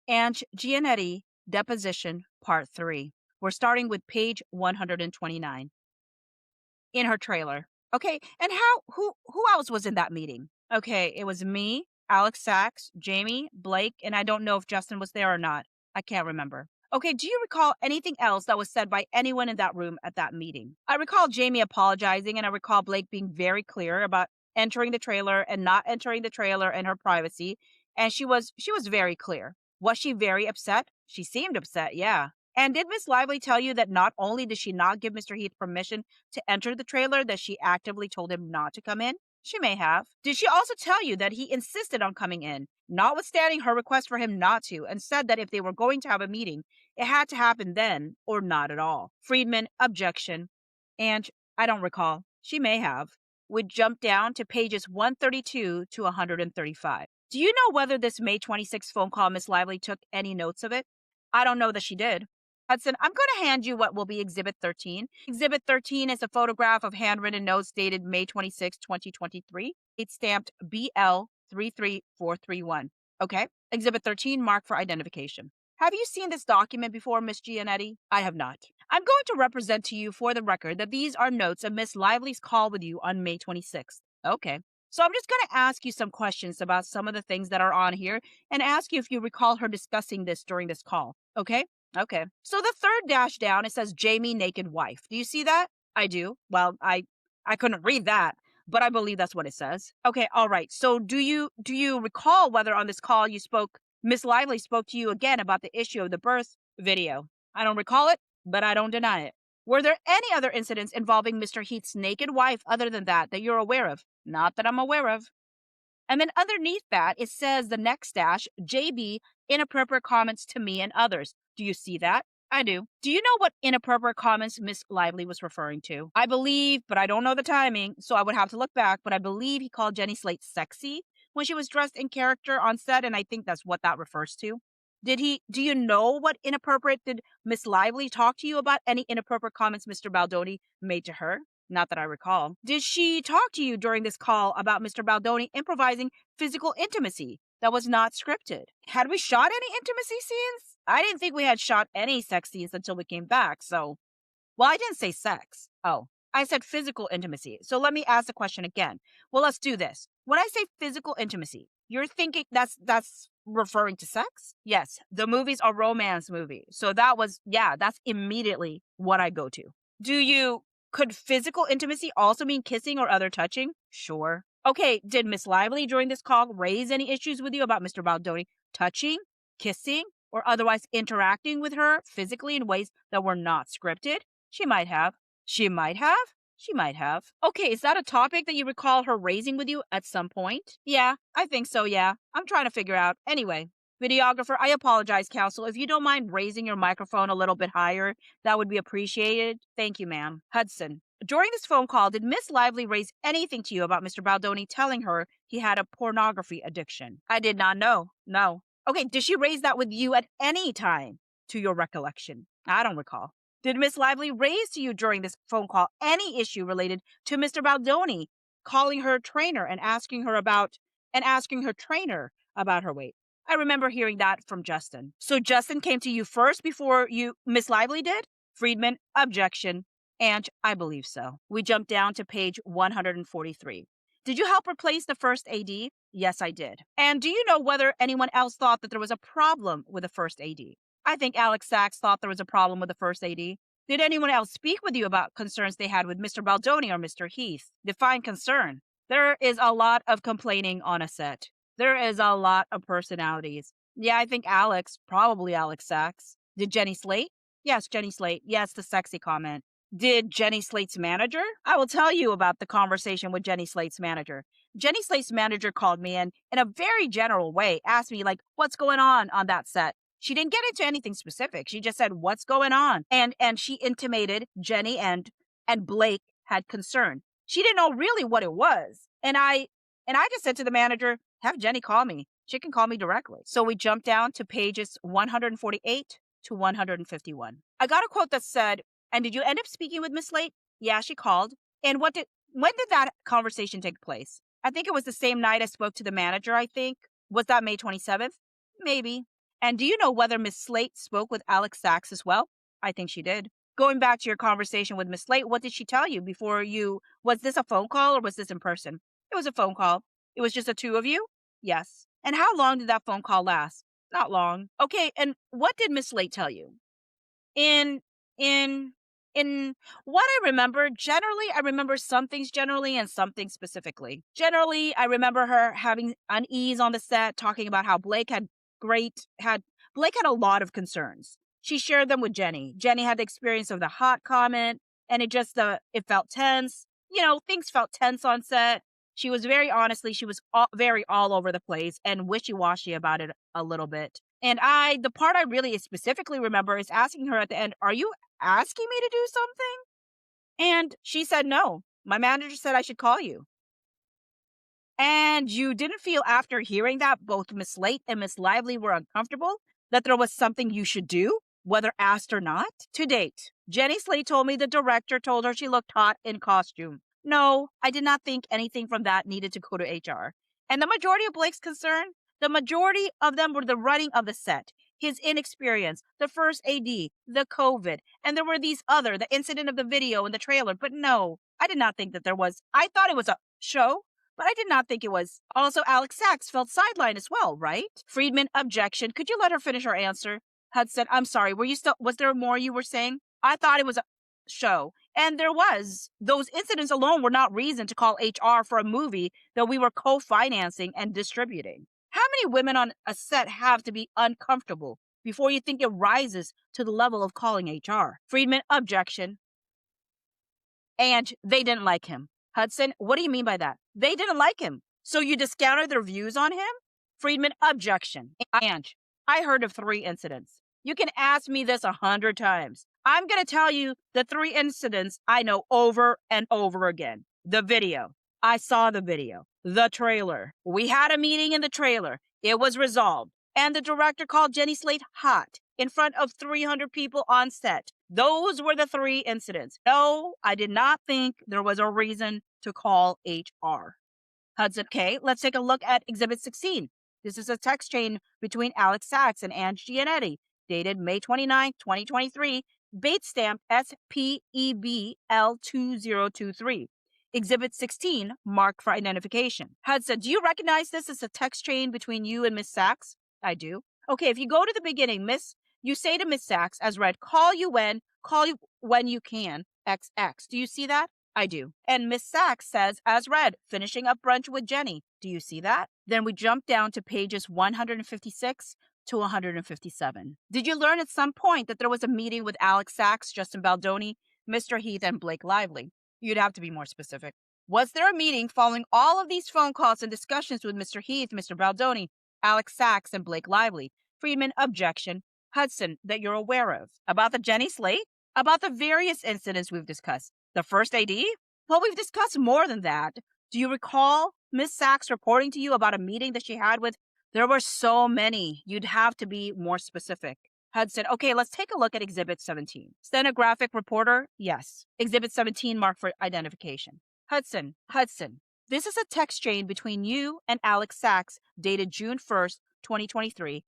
Ange Giannetti, Deposition, Part 3. We're starting with page 129 in her trailer. Okay, and who else was in that meeting? Okay, it was me, Alex Sachs, Jamie, Blake, and I don't know if Justin was there or not. I can't remember. Okay, do you recall anything else that was said by anyone in that room at that meeting? I recall Jamie apologizing, and I recall Blake being very clear about entering the trailer and not entering the trailer and her privacy, and she was very clear. Was she very upset? She seemed upset, yeah. And did Miss Lively tell you that not only did she not give Mr. Heath permission to enter the trailer, that she actively told him not to come in? She may have. Did she also tell you that he insisted on coming in, notwithstanding her request for him not to, and said that if they were going to have a meeting, it had to happen then or not at all? Friedman, objection. And I don't recall. She may have. We jump down to pages 132 to 135. Do you know whether this May 26th phone call Miss Lively took any notes of it? I don't know that she did. Hudson, I'm going to hand you what will be Exhibit 13. Exhibit 13 is a photograph of handwritten notes dated May 26, 2023. It's stamped BL33431. Okay? Exhibit 13, marked for identification. Have you seen this document before, Miss Giannetti? I have not. I'm going to represent to you for the record that these are notes of Miss Lively's call with you on May 26th. Okay. So I'm just going to ask you some questions about some of the things that are on here and ask you if you recall her discussing this during this call. Okay? Okay. So the third dash down, it says Jamie naked wife. Do you see that? I do. Well, I couldn't read that, but I believe that's what it says. Okay, all right. So do you recall whether on this call Miss Lively spoke to you again about the issue of the birth video? I don't recall it, but I don't deny it. Were there any other incidents involving Mr. Heath's naked wife other than that you're aware of? Not that I'm aware of. And then underneath that, it says the next dash, JB, inappropriate comments to me and others. Do you see that? I do. Do you know what inappropriate comments Miss Lively was referring to? I believe, but I don't know the timing, so I would have to look back, but I believe he called Jenny Slate sexy when she was dressed in character on set, and I think that's what that refers to. Do you know what inappropriate did Miss Lively talk to you about? Any inappropriate comments Mr. Baldoni made to her? Not that I recall. Did she talk to you during this call about Mr. Baldoni improvising physical intimacy that was not scripted? Had we shot any intimacy scenes? I didn't think we had shot any sex scenes until we came back, so... Well, I didn't say sex. Oh, I said physical intimacy. So let me ask the question again. Well, let's do this. When I say physical intimacy, you're thinking that's referring to sex? Yes, the movie's a romance movie. So that's immediately what I go to. Could physical intimacy also mean kissing or other touching? Sure. Okay, did Miss Lively during this call raise any issues with you about Mr. Baldoni touching, kissing, or otherwise interacting with her physically in ways that were not scripted? She might have. She might have? She might have. Okay, is that a topic that you recall her raising with you at some point? Yeah, I think so, yeah. I'm trying to figure out. Anyway, videographer, I apologize, counsel. If you don't mind raising your microphone a little bit higher, that would be appreciated. Thank you, ma'am. Hudson, during this phone call, did Miss Lively raise anything to you about Mr. Baldoni telling her he had a pornography addiction? I did not know. No. Okay, did she raise that with you at any time, to your recollection? I don't recall. Did Miss Lively raise to you during this phone call any issue related to Mr. Baldoni calling her trainer and asking her trainer about her weight? I remember hearing that from Justin. So Justin came to you first before Miss Lively did? Friedman, objection. Ange, I believe so. We jump down to page 143. Did you help replace the first AD? Yes, I did. And do you know whether anyone else thought that there was a problem with the first AD? I think Alex Sachs thought there was a problem with the first AD. Did anyone else speak with you about concerns they had with Mr. Baldoni or Mr. Heath? Define concern. There is a lot of complaining on a set. There is a lot of personalities. Yeah, I think probably Alex Sachs. Did Jenny Slate? Yes, Jenny Slate. Yes, the sexy comment. Did Jenny Slate's manager? I will tell you about the conversation with Jenny Slate's manager. Jenny Slate's manager called me and in a very general way asked me, what's going on that set? She didn't get into anything specific. She just said, what's going on? And she intimated Jenny and Blake had concern. She didn't know really what it was. And I just said to the manager, have Jenny call me. She can call me directly. So we jumped down to pages 148 to 151. I got a quote that said, and did you end up speaking with Miss Slate? Yeah, she called. And when did that conversation take place? I think it was the same night I spoke to the manager, I think. Was that May 27th? Maybe. And do you know whether Miss Slate spoke with Alex Sachs as well? I think she did. Going back to your conversation with Miss Slate, what did she tell you before you? Was this a phone call or was this in person? It was a phone call. It was just the two of you? Yes. And how long did that phone call last? Not long. Okay, and what did Miss Slate tell you? In in in what I remember, generally, I remember some things generally and some things specifically. Generally, I remember her having unease on the set, talking about how Blake had a lot of concerns. She shared them with Jenny. Jenny had the experience of the hot comment, and it felt tense. Things felt tense on set. She was she was very all over the place and wishy-washy about it a little bit. And the part I really specifically remember is asking her at the end, "Are you asking me to do something?" And she said, "No. My manager said I should call you." And you didn't feel after hearing that both Miss Slate and Miss Lively were uncomfortable, that there was something you should do, whether asked or not? To date, Jenny Slate told me the director told her she looked hot in costume. No, I did not think anything from that needed to go to HR. And the majority of Blake's concern, the majority of them were the running of the set, his inexperience, the first AD, the COVID, and there were the incident of the video and the trailer. But no, I did not think that there was. I thought it was a show, but I did not think it was. Also, Alex Sachs felt sidelined as well, right? Friedman, objection. Could you let her finish her answer? Hudson, I'm sorry. Was there more you were saying? I thought it was a show. And there was. Those incidents alone were not reason to call HR for a movie that we were co-financing and distributing. How many women on a set have to be uncomfortable before you think it rises to the level of calling HR? Friedman, objection. Ange, they didn't like him. Hudson, what do you mean by that? They didn't like him. So you discounted their views on him? Friedman, objection. Ange, I heard of 3 incidents. You can ask me this 100 times. I'm going to tell you the 3 incidents I know over and over again. The video. I saw the video. The trailer. We had a meeting in the trailer. It was resolved. And the director called Jenny Slate hot in front of 300 people on set. Those were the 3 incidents. No, I did not think there was a reason to call HR. Hudson, okay, let's take a look at Exhibit 16. This is a text chain between Alex Sachs and Ange Giannetti, dated May 29, 2023, bait stamp SPEBL2023. Exhibit 16, marked for identification. Hudson, do you recognize this as a text chain between you and Miss Sachs? I do. Okay, if you go to the beginning, you say to Miss Sachs, as read, call you when you can, XX. Do you see that? I do. And Miss Sachs says, as read, finishing up brunch with Jenny. Do you see that? Then we jump down to pages 156 to 157. Did you learn at some point that there was a meeting with Alex Sachs, Justin Baldoni, Mr. Heath, and Blake Lively? You'd have to be more specific. Was there a meeting following all of these phone calls and discussions with Mr. Heath, Mr. Baldoni, Alex Sachs, and Blake Lively? Friedman, objection. Hudson, that you're aware of. About the Jenny Slate? About the various incidents we've discussed. The first AD? Well, we've discussed more than that. Do you recall Miss Sachs reporting to you about a meeting that she had with? There were so many. You'd have to be more specific. Hudson, okay, let's take a look at Exhibit 17. Stenographic reporter? Yes. Exhibit 17, marked for identification. Hudson, this is a text chain between you and Alex Sachs, dated June 1st, 2023.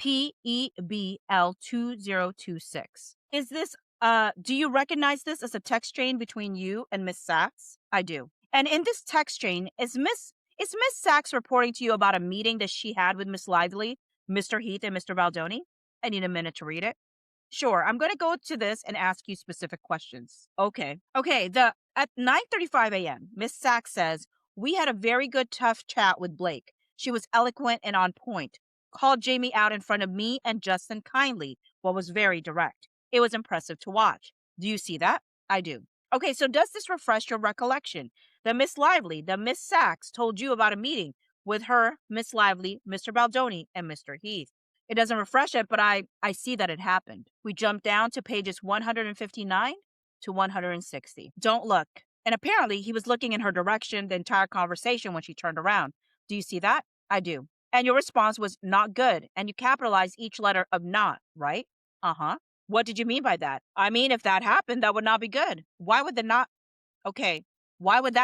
PEBL2026. Is this, do you recognize this as a text chain between you and Miss Sachs? I do. And in this text chain, is Miss Sachs reporting to you about a meeting that she had with Miss Lively, Mr. Heath, and Mr. Baldoni? I need a minute to read it. Sure, I'm going to go to this and ask you specific questions. Okay, at 9:35 a.m., Miss Sachs says, we had a very good, tough chat with Blake. She was eloquent and on point. Called Jamie out in front of me and Justin kindly, but was very direct. It was impressive to watch. Do you see that? I do. Okay, so does this refresh your recollection that Miss Sachs told you about a meeting with her, Miss Lively, Mr. Baldoni, and Mr. Heath? It doesn't refresh it, but I see that it happened. We jump down to pages 159 to 160. Don't look. And apparently he was looking in her direction the entire conversation when she turned around. Do you see that? I do. And your response was not good, and you capitalized each letter of not, right? Uh-huh. What did you mean by that? I mean, if that happened, that would not be good. Why would that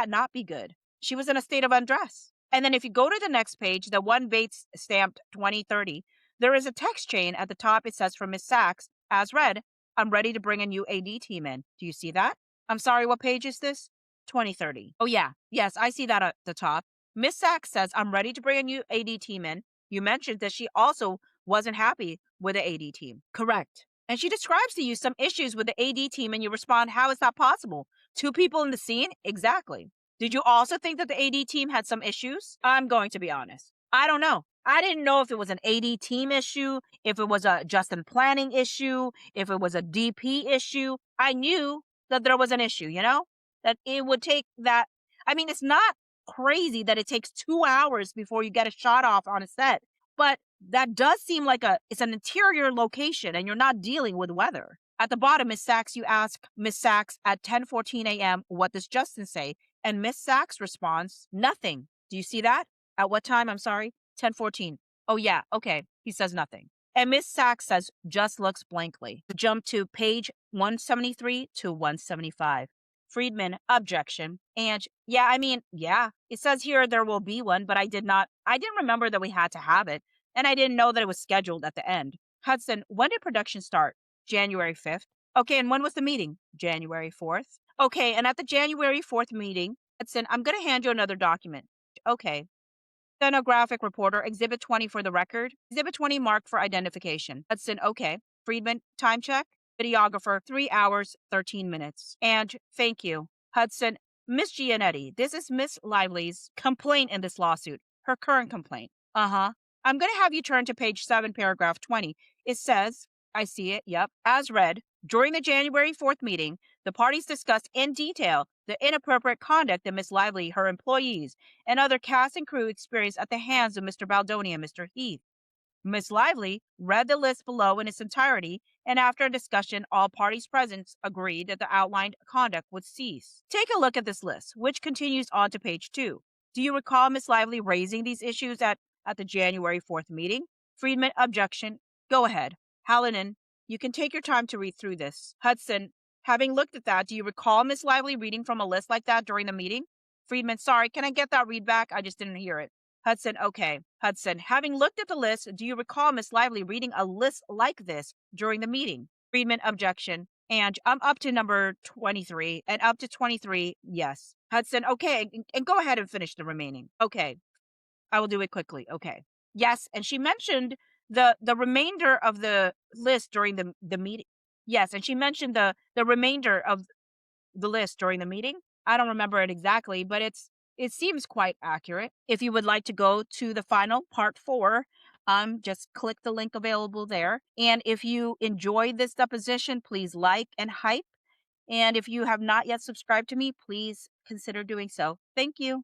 not be good? She was in a state of undress. And then if you go to the next page, the one bait stamped 2030, There is a text chain at the top. It says from Miss Sachs, as read, I'm ready to bring a new AD team in. Do you see that? I'm sorry, what page is this? 2030. Oh, yeah. Yes, I see that at the top. Miss Sachs says, I'm ready to bring a new AD team in. You mentioned that she also wasn't happy with the AD team. Correct. And she describes to you some issues with the AD team, and you respond, how is that possible? Two people in the scene? Exactly. Did you also think that the AD team had some issues? I'm going to be honest. I don't know. I didn't know if it was an AD team issue, if it was a Justin planning issue, if it was a DP issue. I knew that there was an issue, that it would take that. I mean, it's not crazy that it takes 2 hours before you get a shot off on a set, but that does seem like it's an interior location and you're not dealing with weather. At the bottom, Miss Sachs, you ask Miss Sachs at 10:14 a.m., what does Justin say? And Miss Sachs responds, nothing. Do you see that? At what time? I'm sorry. 10:14. Oh, yeah. Okay. He says nothing. And Miss Sachs says, just looks blankly. Jump to page 173 to 175. Friedman, objection. Ange, yeah. It says here there will be one, but I didn't remember that we had to have it. And I didn't know that it was scheduled at the end. Hudson, when did production start? January 5th. Okay, and when was the meeting? January 4th. Okay, and at the January 4th meeting, Hudson, I'm going to hand you another document. Okay. Stenographic reporter, Exhibit 20 for the record. Exhibit 20 marked for identification. Hudson, okay. Friedman, time check. Videographer, 3 hours, 13 minutes. And thank you. Hudson, Miss Giannetti, this is Miss Lively's complaint in this lawsuit. Her current complaint. Uh-huh. I'm going to have you turn to page 7, paragraph 20. It says, I see it, yep. As read, during the January 4th meeting, the parties discussed in detail the inappropriate conduct that Miss Lively, her employees, and other cast and crew experienced at the hands of Mr. Baldoni and Mr. Heath. Miss Lively read the list below in its entirety, and after a discussion, all parties present agreed that the outlined conduct would cease. Take a look at this list, which continues on to page 2. Do you recall Miss Lively raising these issues at the January 4th meeting? Friedman, objection. Go ahead. Hallinan, you can take your time to read through this. Hudson, having looked at that, do you recall Miss Lively reading from a list like that during the meeting? Friedman, sorry, can I get that read back? I just didn't hear it. Hudson, okay. Hudson, having looked at the list, do you recall Miss Lively reading a list like this during the meeting? Friedman, objection. And I'm up to number 23, and up to 23, yes. Hudson, okay, and go ahead and finish the remaining. Okay, I will do it quickly. Okay. Yes, and she mentioned the remainder of the list during the meeting. Yes, and she mentioned the remainder of the list during the meeting. I don't remember it exactly, but it seems quite accurate. If you would like to go to the final part 4, just click the link available there. And if you enjoyed this deposition, please like and hype. And if you have not yet subscribed to me, please consider doing so. Thank you.